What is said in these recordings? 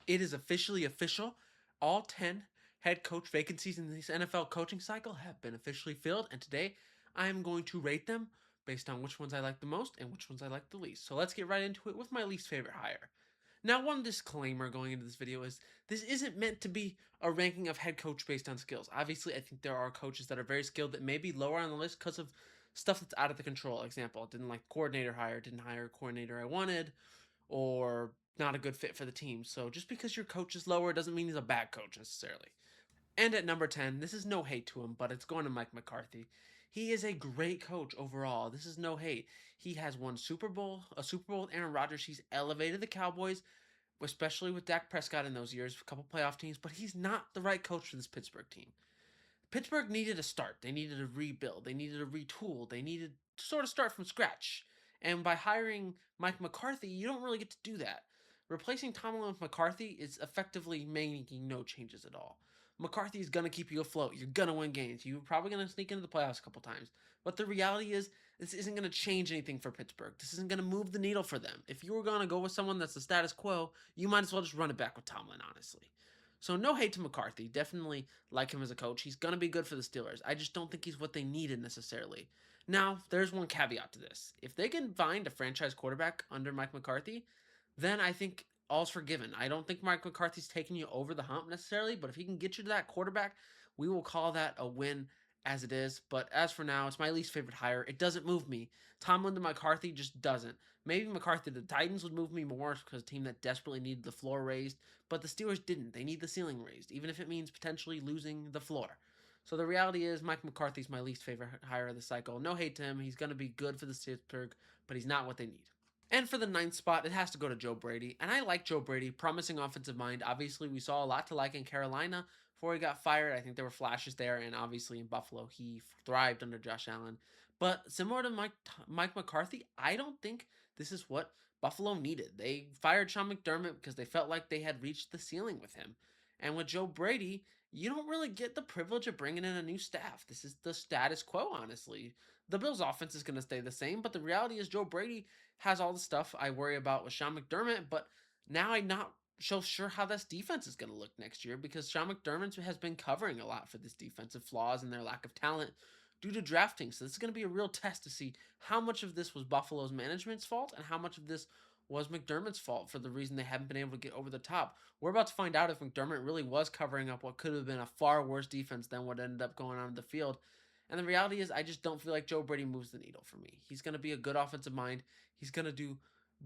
It is officially official. All 10 head coach vacancies in this NFL coaching cycle have been officially filled, and today I am going to rate them based on which ones I like the most and which ones I like the least. So let's get right into it with my least favorite hire. Now, one disclaimer going into this video is this isn't meant to be a ranking of head coach based on skills. Obviously, I think there are coaches that are very skilled that may be lower on the list because of stuff that's out of the control. Example, didn't like coordinator hire, didn't hire a coordinator I wanted, or not a good fit for the team. So just because your coach is lower doesn't mean he's a bad coach necessarily. And at number 10, this is no hate to him, but it's going to Mike McCarthy. He is a great coach overall. This is no hate. He has won a Super Bowl with Aaron Rodgers. He's elevated the Cowboys, especially with Dak Prescott in those years, a couple playoff teams, but he's not the right coach for this Pittsburgh team. Pittsburgh needed a start. They needed a rebuild. They needed a retool. They needed to sort of start from scratch. And by hiring Mike McCarthy, you don't really get to do that. Replacing Tomlin with McCarthy is effectively making no changes at all. McCarthy is going to keep you afloat. You're going to win games. You're probably going to sneak into the playoffs a couple times. But the reality is, this isn't going to change anything for Pittsburgh. This isn't going to move the needle for them. If you were going to go with someone that's the status quo, you might as well just run it back with Tomlin, honestly. So no hate to McCarthy. Definitely like him as a coach. He's going to be good for the Steelers. I just don't think he's what they needed necessarily. Now, there's one caveat to this. If they can find a franchise quarterback under Mike McCarthy, then I think all's forgiven. I don't think Mike McCarthy's taking you over the hump necessarily, but if he can get you to that quarterback, we will call that a win as it is. But as for now, it's my least favorite hire. It doesn't move me. Tomlin to McCarthy just doesn't. Maybe McCarthy to the Titans would move me more because a team that desperately needed the floor raised, but the Steelers didn't. They need the ceiling raised, even if it means potentially losing the floor. So the reality is, Mike McCarthy's my least favorite hire of the cycle. No hate to him. He's going to be good for the Pittsburgh, but he's not what they need. And for the ninth spot, it has to go to Joe Brady. And I like Joe Brady, promising offensive mind. Obviously, we saw a lot to like in Carolina before he got fired. I think there were flashes there, and obviously in Buffalo, he thrived under Josh Allen. But similar to Mike McCarthy, I don't think this is what Buffalo needed. They fired Sean McDermott because they felt like they had reached the ceiling with him. And with Joe Brady, you don't really get the privilege of bringing in a new staff. This is the status quo, honestly. The Bills' offense is going to stay the same, but the reality is Joe Brady has all the stuff I worry about with Sean McDermott, but now I'm not so sure how this defense is going to look next year because Sean McDermott has been covering a lot for this defensive flaws and their lack of talent due to drafting. So this is going to be a real test to see how much of this was Buffalo's management's fault and how much of this was McDermott's fault for the reason they haven't been able to get over the top. We're about to find out if McDermott really was covering up what could have been a far worse defense than what ended up going on in the field. And the reality is, I just don't feel like Joe Brady moves the needle for me. He's going to be a good offensive mind. He's going to do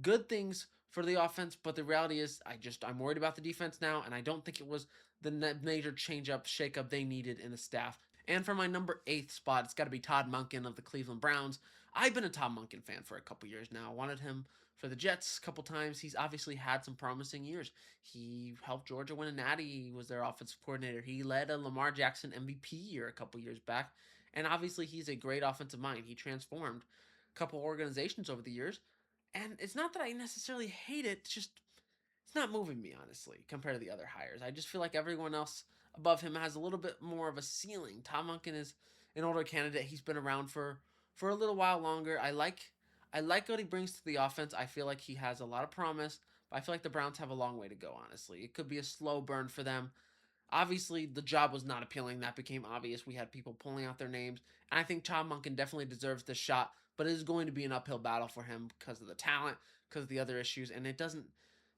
good things for the offense, but the reality is, I'm worried about the defense now, and I don't think it was the major change-up, shake-up they needed in the staff. And for my number 8th spot, it's got to be Todd Monken of the Cleveland Browns. I've been a Todd Monken fan for a couple years now. I wanted him for the Jets a couple times. He's obviously had some promising years. He helped Georgia win a natty. He was their offensive coordinator. He led a Lamar Jackson MVP year a couple years back. And obviously, he's a great offensive mind. He transformed a couple organizations over the years. And it's not that I necessarily hate it, it's just it's not moving me, honestly, compared to the other hires. I just feel like everyone else above him has a little bit more of a ceiling. Tom Munkin is an older candidate. He's been around for a little while longer. I like what he brings to the offense. I feel like he has a lot of promise, but I feel like the Browns have a long way to go, honestly. It could be a slow burn for them. Obviously, the job was not appealing. That became obvious. We had people pulling out their names. And I think Tom Munkin definitely deserves this shot, but it is going to be an uphill battle for him because of the talent, because of the other issues, and he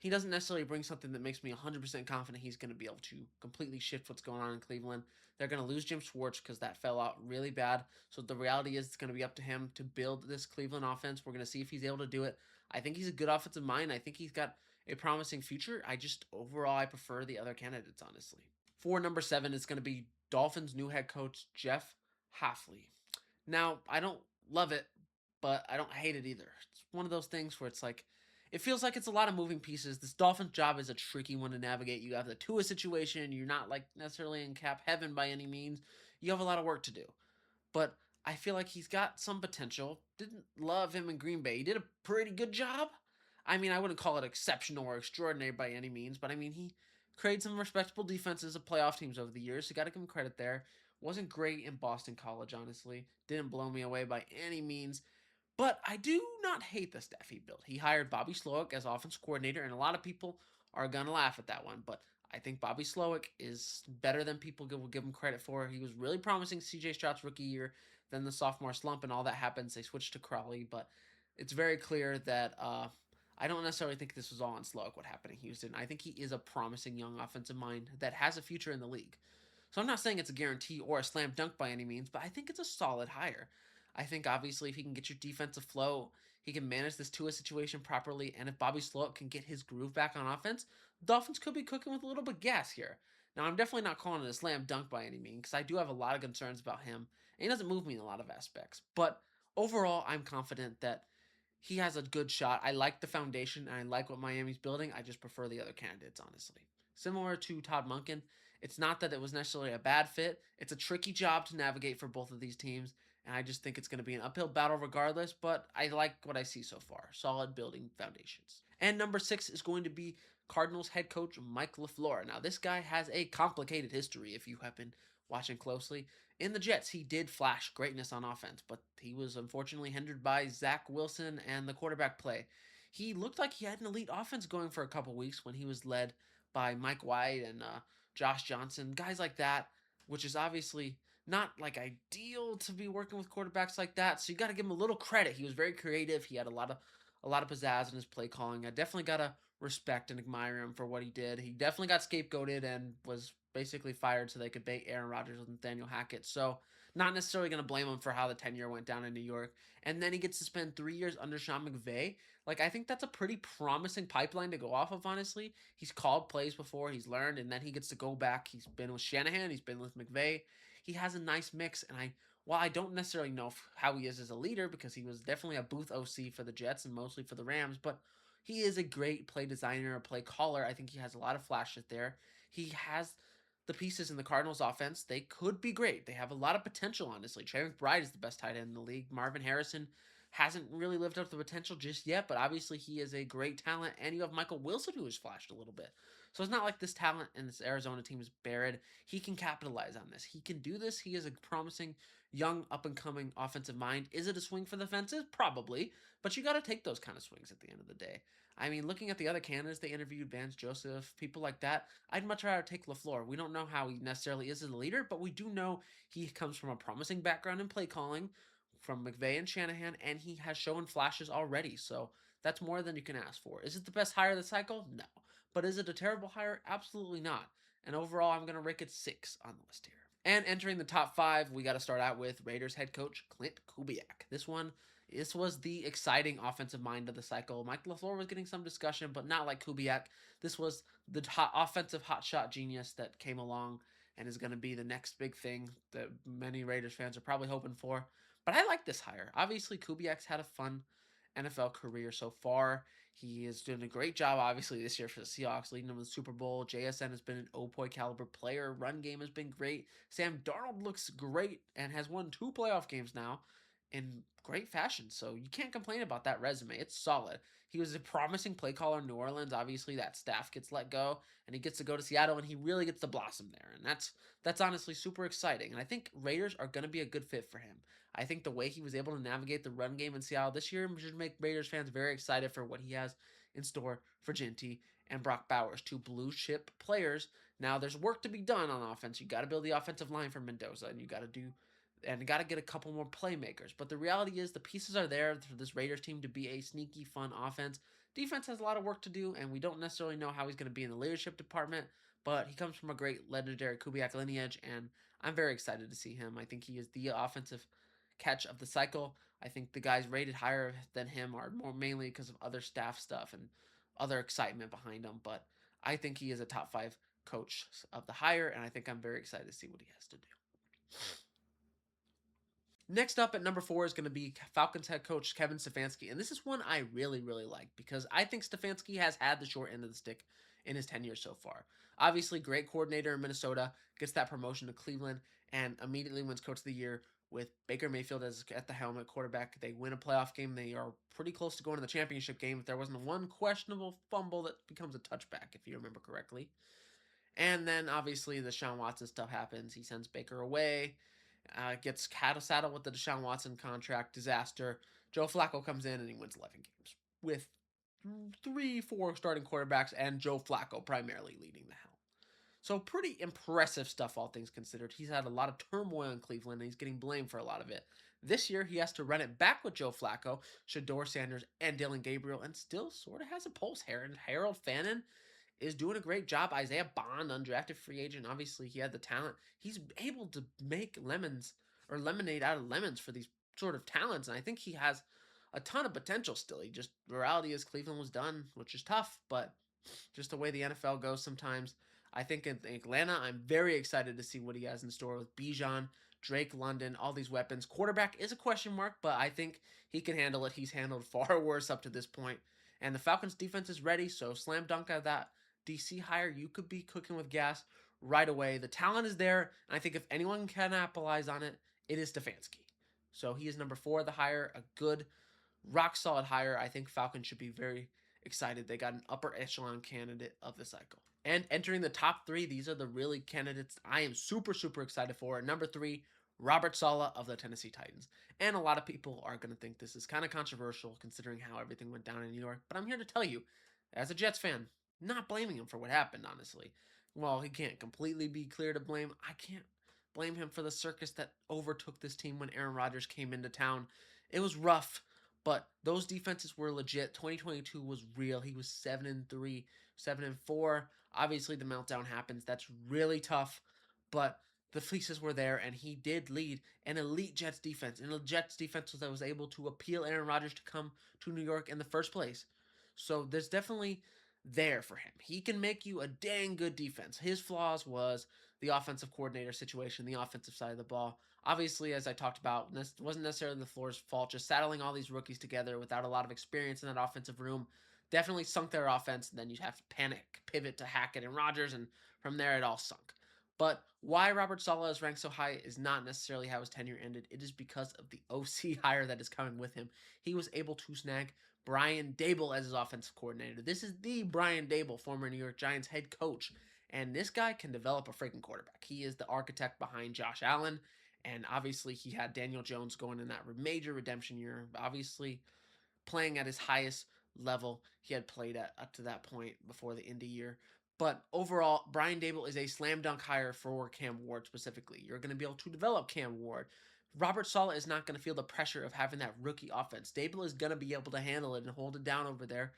doesn't necessarily bring something that makes me 100% confident he's going to be able to completely shift what's going on in Cleveland. They're going to lose Jim Schwartz because that fell out really bad. So the reality is it's going to be up to him to build this Cleveland offense. We're going to see if he's able to do it. I think he's a good offensive mind. I think he's got a promising future. Overall, I prefer the other candidates, honestly. For number 7, it's going to be Dolphins' new head coach, Jeff Hafley. Now, I don't love it, but I don't hate it either. It's one of those things where it's like, it feels like it's a lot of moving pieces. This Dolphins job is a tricky one to navigate. You have the Tua situation. You're not like necessarily in cap heaven by any means. You have a lot of work to do. But I feel like he's got some potential. Didn't love him in Green Bay. He did a pretty good job. I mean, I wouldn't call it exceptional or extraordinary by any means, but I mean, he created some respectable defenses of playoff teams over the years, so got to give him credit there. Wasn't great in Boston College, honestly. Didn't blow me away by any means. But I do not hate the staff he built. He hired Bobby Slowick as offense coordinator, and a lot of people are gonna laugh at that one. But I think Bobby Slowick is better than people will give him credit for. He was really promising C.J. Stroud's rookie year. Then the sophomore slump and all that happens. They switched to Crawley, but it's very clear that I don't necessarily think this was all on Slowick what happened in Houston. I think he is a promising young offensive mind that has a future in the league. So I'm not saying it's a guarantee or a slam dunk by any means, but I think it's a solid hire. I think obviously if he can get your defensive flow, he can manage this Tua situation properly, and if Bobby Slowick can get his groove back on offense, Dolphins could be cooking with a little bit of gas here. Now I'm definitely not calling it a slam dunk by any means, because I do have a lot of concerns about him, and he doesn't move me in a lot of aspects. But overall, I'm confident that he has a good shot. I like the foundation and I like what Miami's building. I just prefer the other candidates, honestly. Similar to Todd Monken, it's not that it was necessarily a bad fit. It's a tricky job to navigate for both of these teams, and I just think it's going to be an uphill battle regardless, but I like what I see so far. Solid building foundations. And number 6 is going to be Cardinals head coach Mike LaFleur. Now, this guy has a complicated history if you have been watching closely. In the Jets, he did flash greatness on offense, but he was unfortunately hindered by Zach Wilson and the quarterback play. He looked like he had an elite offense going for a couple weeks when he was led by Mike White and Josh Johnson, guys like that, which is obviously not like ideal to be working with quarterbacks like that. So you got to give him a little credit. He was very creative. He had a lot of pizzazz in his play calling. I definitely gotta respect and admire him for what he did. He definitely got scapegoated and was basically fired so they could bait Aaron Rodgers with Nathaniel Hackett. So not necessarily gonna blame him for how the tenure went down in New York. And then he gets to spend 3 years under Sean McVay. Like I think that's a pretty promising pipeline to go off of. Honestly, he's called plays before, he's learned, and then he gets to go back. He's been with Shanahan, he's been with McVay. He has a nice mix, and I don't necessarily know how he is as a leader because he was definitely a booth OC for the Jets and mostly for the Rams, but he is a great play designer, a play caller. I think he has a lot of flashes there. He has the pieces in the Cardinals offense. They could be great. They have a lot of potential, honestly. Trey McBride is the best tight end in the league. Marvin Harrison hasn't really lived up to the potential just yet, but obviously he is a great talent. And you have Michael Wilson who has flashed a little bit. So it's not like this talent in this Arizona team is buried. He can capitalize on this. He can do this. He is a promising young up and coming offensive mind. Is it a swing for the fences? Probably, but you got to take those kind of swings at the end of the day. I mean, looking at the other candidates they interviewed, Vance Joseph, people like that, I'd much rather take LaFleur. We don't know how he necessarily is as a leader, but we do know he comes from a promising background in play calling from McVay and Shanahan, and he has shown flashes already. So that's more than you can ask for. Is it the best hire of the cycle? No. But is it a terrible hire? Absolutely not. And overall, I'm going to rank it 6 on the list here. And entering the top 5, we got to start out with Raiders head coach Clint Kubiak. This was the exciting offensive mind of the cycle. Mike LaFleur was getting some discussion, but not like Kubiak. This was the offensive hotshot genius that came along and is going to be the next big thing that many Raiders fans are probably hoping for. But I like this hire. Obviously, Kubiak's had a fun NFL career so far. He is doing a great job, obviously, this year for the Seahawks, leading them to the Super Bowl. JSN has been an OPOY caliber player. Run game has been great. Sam Darnold looks great and has won 2 playoff games now in great fashion. So you can't complain about that resume. It's solid. He was a promising play caller in New Orleans. Obviously, that staff gets let go, and he gets to go to Seattle, and he really gets to blossom there. And that's honestly super exciting. And I think Raiders are going to be a good fit for him. I think the way he was able to navigate the run game in Seattle this year should make Raiders fans very excited for what he has in store for Ginty and Brock Bowers, 2 blue chip players. Now there's work to be done on offense. You got to build the offensive line for Mendoza, and you got to get a couple more playmakers. But the reality is the pieces are there for this Raiders team to be a sneaky, fun offense. Defense has a lot of work to do, and we don't necessarily know how he's going to be in the leadership department, but he comes from a great legendary Kubiak lineage, and I'm very excited to see him. I think he is the offensive catch of the cycle. I think the guys rated higher than him are more mainly because of other staff stuff and other excitement behind him, but I think he is a top 5 coach of the hire, and I think I'm very excited to see what he has to do. Next up at number 4 is going to be Falcons head coach Kevin Stefanski. And this is one I really, really like because I think Stefanski has had the short end of the stick in his tenure so far. Obviously, great coordinator in Minnesota, gets that promotion to Cleveland, and immediately wins Coach of the Year with Baker Mayfield as at the helm at quarterback. They win a playoff game. They are pretty close to going to the championship game if there wasn't one questionable fumble that becomes a touchback, if you remember correctly. And then obviously the Deshaun Watson stuff happens. He sends Baker away, gets cattle saddled with the Deshaun Watson contract disaster. Joe Flacco comes in and he wins 11 games with three, four starting quarterbacks, and Joe Flacco primarily leading the helm. So pretty impressive stuff, all things considered. He's had a lot of turmoil in Cleveland, and he's getting blamed for a lot of it. This year, he has to run it back with Joe Flacco, Shador Sanders, and Dylan Gabriel, and still sort of has a pulse here. And Harold Fannin is doing a great job. Isaiah Bond, undrafted free agent, obviously he had the talent. He's able to make lemons or lemonade out of lemons for these sort of talents, and I think he has a ton of potential still. He just the reality is Cleveland was done, which is tough, but just the way the NFL goes sometimes. I think in Atlanta, I'm very excited to see what he has in store with Bijan, Drake London, all these weapons. Quarterback is a question mark, but I think he can handle it. He's handled far worse up to this point. And the Falcons defense is ready, so slam dunk at that DC hire. You could be cooking with gas right away. The talent is there, and I think if anyone can capitalize on it, it is Stefanski. So he is number 4 the hire, a good, rock solid hire. I think Falcons should be very excited. They got an upper echelon candidate of the cycle. And entering the top 3, these are the really candidates I am super, super excited for. Number 3, Robert Saleh of the Tennessee Titans. And a lot of people are going to think this is kind of controversial considering how everything went down in New York. But I'm here to tell you, as a Jets fan, not blaming him for what happened, honestly. While he can't completely be clear to blame, I can't blame him for the circus that overtook this team when Aaron Rodgers came into town. It was rough, but those defenses were legit. 2022 was real. He was 7-3, 7-4. Obviously, the meltdown happens. That's really tough, but the fleeces were there, and he did lead an elite Jets defense. And a Jets defense that was able to appeal Aaron Rodgers to come to New York in the first place. So there's definitely there for him. He can make you a dang good defense. His flaws was the offensive coordinator situation, the offensive side of the ball. Obviously, as I talked about, this wasn't necessarily the floor's fault. Just saddling all these rookies together without a lot of experience in that offensive room definitely sunk their offense. And then you'd have to panic, pivot to Hackett and Rodgers, and from there it all sunk. But why Robert Saleh is ranked so high is not necessarily how his tenure ended. It is because of the OC hire that is coming with him. He was able to snag Brian Daboll as his offensive coordinator. This is the Brian Daboll, former New York Giants head coach. And this guy can develop a freaking quarterback. He is the architect behind Josh Allen. And obviously, he had Daniel Jones going in that major redemption year. Obviously, playing at his highest level he had played at up to that point before the Indy year. But overall, Brian Daboll is a slam dunk hire for Cam Ward specifically. You're going to be able to develop Cam Ward. Robert Saleh is not going to feel the pressure of having that rookie offense. Daboll is going to be able to handle it and hold it down over there.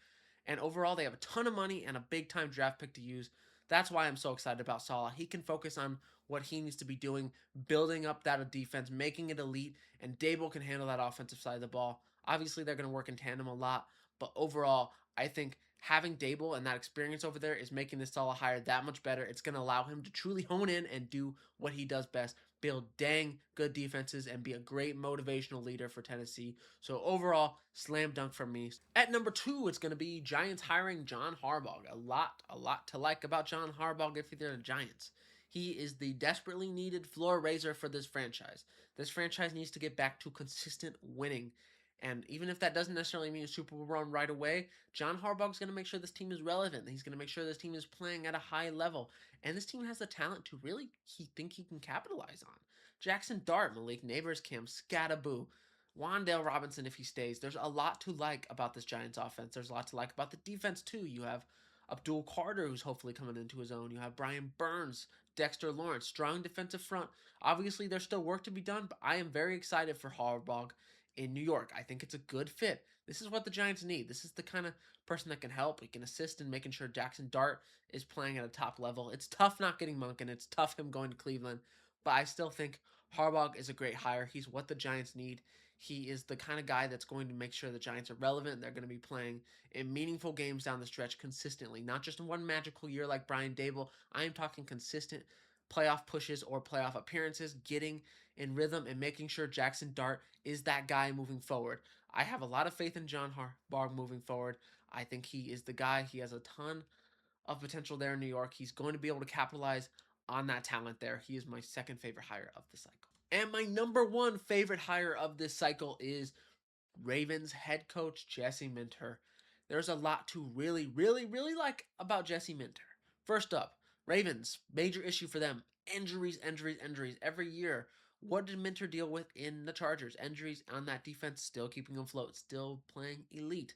And overall, they have a ton of money and a big time draft pick to use. That's why I'm so excited about Saleh. He can focus on what he needs to be doing, building up that defense, making it elite, and Daboll can handle that offensive side of the ball. Obviously, they're going to work in tandem a lot, but overall, I think having Daboll and that experience over there is making this Saleh hire that much better. It's going to allow him to truly hone in and do what he does best, build dang good defenses, and be a great motivational leader for Tennessee. So overall, slam dunk from me. At number 2, it's going to be Giants hiring John Harbaugh. A lot to like about John Harbaugh if you're the Giants. He is the desperately needed floor raiser for this franchise. This franchise needs to get back to consistent winning. And even if that doesn't necessarily mean a Super Bowl run right away, John Harbaugh's going to make sure this team is relevant. He's going to make sure this team is playing at a high level. And this team has the talent to really think he can capitalize on. Jackson Dart, Malik Neighbors, Cam Scattaboo, Wan'Dale Robinson if he stays. There's a lot to like about this Giants offense. There's a lot to like about the defense too. You have Abdul Carter, who's hopefully coming into his own. You have Brian Burns, Dexter Lawrence, strong defensive front. Obviously, there's still work to be done, but I am very excited for Harbaugh in New York. I think it's a good fit. This is what the Giants need. This is the kind of person that can help. He can assist in making sure Jackson Dart is playing at a top level. It's tough not getting Monken. It's tough him going to Cleveland, but I still think Harbaugh is a great hire. He's what the Giants need. He is the kind of guy that's going to make sure the Giants are relevant. They're going to be playing in meaningful games down the stretch consistently, not just in one magical year like Brian Daboll. I am talking consistent playoff pushes or playoff appearances, getting in rhythm and making sure Jackson Dart is that guy moving forward. I have a lot of faith in John Harbaugh moving forward. I think he is the guy. He has a ton of potential there in New York. He's going to be able to capitalize on that talent there. He is my second favorite hire of the cycle. And my number 1 favorite hire of this cycle is Ravens head coach Jesse Minter. There's a lot to really, really, really like about Jesse Minter. First up, Ravens, major issue for them. Injuries, injuries, injuries. Every year, what did Minter deal with in the Chargers? Injuries on that defense, still keeping them afloat, still playing elite.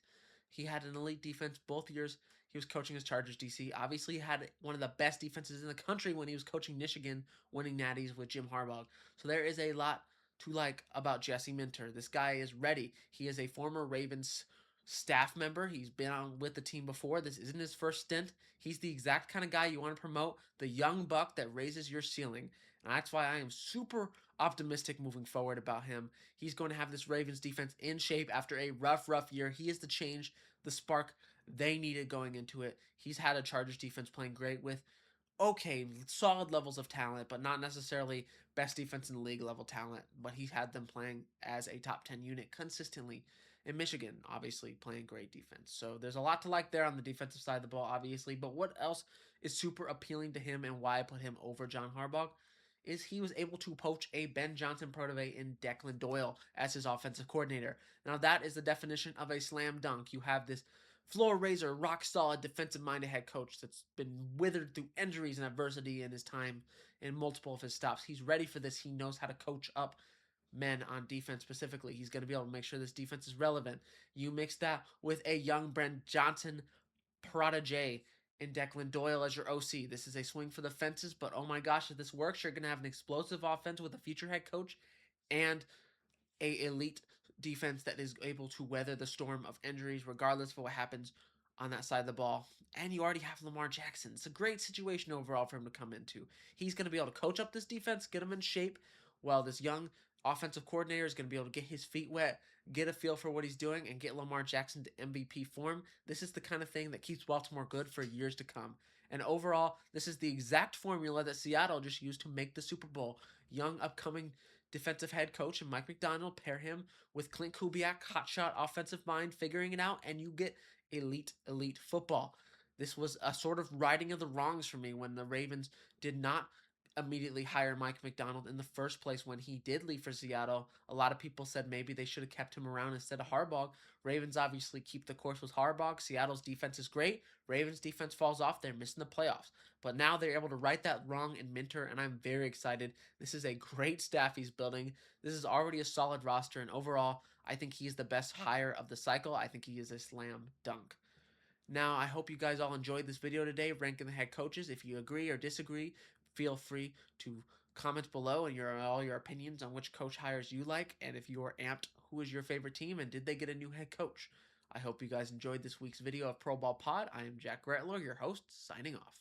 He had an elite defense both years he was coaching his Chargers DC. Obviously, he had one of the best defenses in the country when he was coaching Michigan, winning natties with Jim Harbaugh. So there is a lot to like about Jesse Minter. This guy is ready. He is a former Ravens staff member. He's been on with the team before. This isn't his first stint. He's the exact kind of guy you want to promote, the young buck that raises your ceiling. And that's why I am super optimistic moving forward about him. He's going to have this Ravens defense in shape after a rough year. He is the change, the spark they needed going into it. He's had a Chargers defense playing great with okay, solid levels of talent, but not necessarily best defense in the league level talent. But he's had them playing as a top 10 unit consistently. In Michigan, obviously, playing great defense. So there's a lot to like there on the defensive side of the ball, obviously. But what else is super appealing to him and why I put him over John Harbaugh is he was able to poach a Ben Johnson protege in Declan Doyle as his offensive coordinator. Now, that is the definition of a slam dunk. You have this floor raiser, rock solid, defensive minded head coach that's been withered through injuries and adversity in his time in multiple of his stops. He's ready for this. He knows how to coach up men on defense specifically. He's going to be able to make sure this defense is relevant. You mix that with a young Brent Johnson protege in Declan Doyle as your OC. This is a swing for the fences, but oh my gosh, if this works, you're going to have an explosive offense with a future head coach and a elite defense that is able to weather the storm of injuries regardless of what happens on that side of the ball. And you already have Lamar Jackson. It's a great situation overall for him to come into. He's going to be able to coach up this defense, get them in shape, while this young offensive coordinator is going to be able to get his feet wet, get a feel for what he's doing, and get Lamar Jackson to MVP form. This is the kind of thing that keeps Baltimore good for years to come. And overall, this is the exact formula that Seattle just used to make the Super Bowl. Young, upcoming defensive head coach and Mike McDonald, pair him with Clint Kubiak, hotshot offensive mind, figuring it out, and you get elite football. This was a sort of righting of the wrongs for me when the Ravens did not immediately hire Mike McDonald in the first place when he did leave for Seattle. A lot of people said maybe they should have kept him around instead of Harbaugh. Ravens obviously keep the course with Harbaugh. Seattle's defense is great. Ravens defense falls off. They're missing the playoffs. But now they're able to right that wrong in Minter, and I'm very excited. This is a great staff he's building. This is already a solid roster, and overall, I think he's the best hire of the cycle. I think he is a slam dunk. Now, I hope you guys all enjoyed this video today, ranking the head coaches. If you agree or disagree, feel free to comment below and all your opinions on which coach hires you like, and if you are amped, who is your favorite team, and did they get a new head coach? I hope you guys enjoyed this week's video of Pro Ball Pod. I am Jack Gretler, your host, signing off.